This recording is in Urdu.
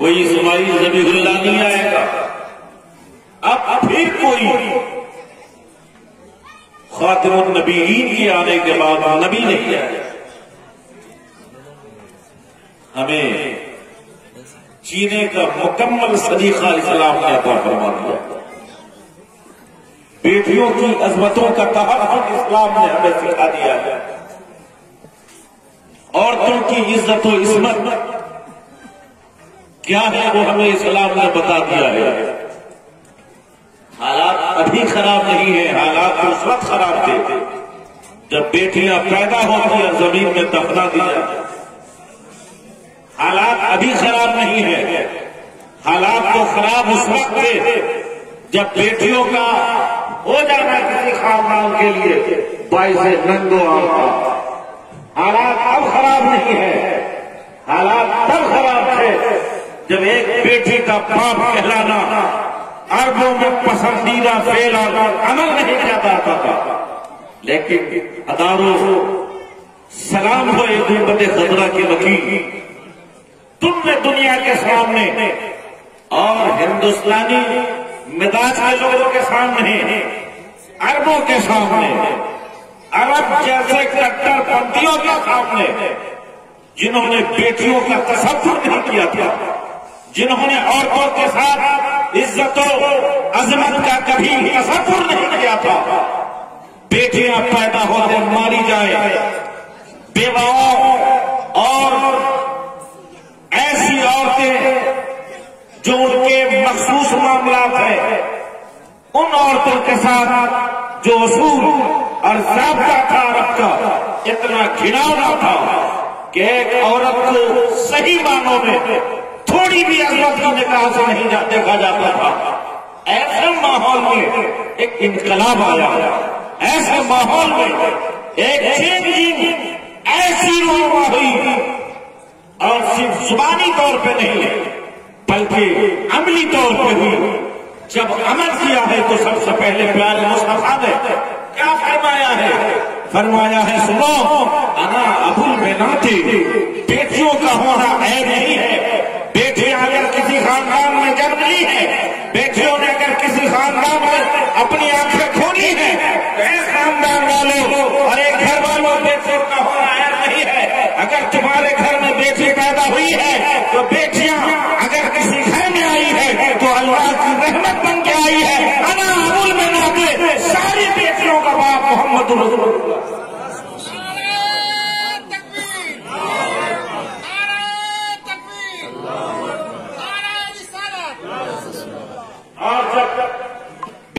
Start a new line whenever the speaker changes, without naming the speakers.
کوئی اسماعیل ذبیح اللہ نہیں آئے گا، اب پھر کوئی خاتم النبیین کے آنے کے بعد نبی نہیں آئے۔ ہمیں جینے کا مکمل سلیقہ اسلام نے عطا فرما دیا، بیٹیوں کی عظمتوں کا تحفظ اسلام نے ہمیں سکھا دیا ہے، عورتوں کی عزت و عصمت کیا ہے وہ ہمیں اسلام نے بتا دیا ہے۔ حالات ابھی خراب نہیں ہیں، حالات اس وقت خراب تھے جب بیٹیاں پیدا ہوتی ہیں زمین میں دفنا دی جاتی۔ حالات ابھی خراب نہیں ہیں، حالات تو خراب اس وقت تھے جب بیٹیوں کا ہو جانا کسی خاندان کے لیے باعث ننگ و عار تھا۔ حالات اب خراب نہیں ہے، حالات تب خراب تھے جب ایک بیٹی کا باپ کہلانا عربوں میں پسندیدہ فعل عمل نہیں کیا جاتا تھا، لیکن اداروں سلام ہو ایک گنبد خضرا کے وکیل، تم نے دنیا کے سامنے اور ہندوستانی مزاج کے لوگوں کے سامنے، عربوں کے سامنے، عرب جیسے کٹر پنتھیوں کے سامنے جنہوں نے بیٹیوں کا تصور نہیں کیا تھا، جنہوں نے عورتوں کے ساتھ عزت و عظمت کا کبھی تصور نہیں کیا تھا، بیٹیاں پیدا ہوتے ماری جائے، بیواؤں اور ایسی عورتیں جو ان کے مخصوص معاملات ہیں ان عورتوں کے ساتھ جو اصول اور ضابطہ تھا عرب کا اتنا گھناؤنا تھا کہ ایک عورت کو صحیح معنوں میں تھوڑی بھی عظمت کی نگاہ سے نہیں دیکھا جاتا تھا۔ ایسے ماحول میں ایک انقلاب آیا، ایسے ماحول میں ایک چینجنگ ایسی رونما ہوئی، اور صرف زبانی طور پہ نہیں بلکہ عملی طور پہ ہوئی۔ جب عمل کیا ہے تو سب سے پہلے پیارے مصطفیٰ نے کیا فرمایا ہے؟ فرمایا ہے سنو، انا ابو البنات،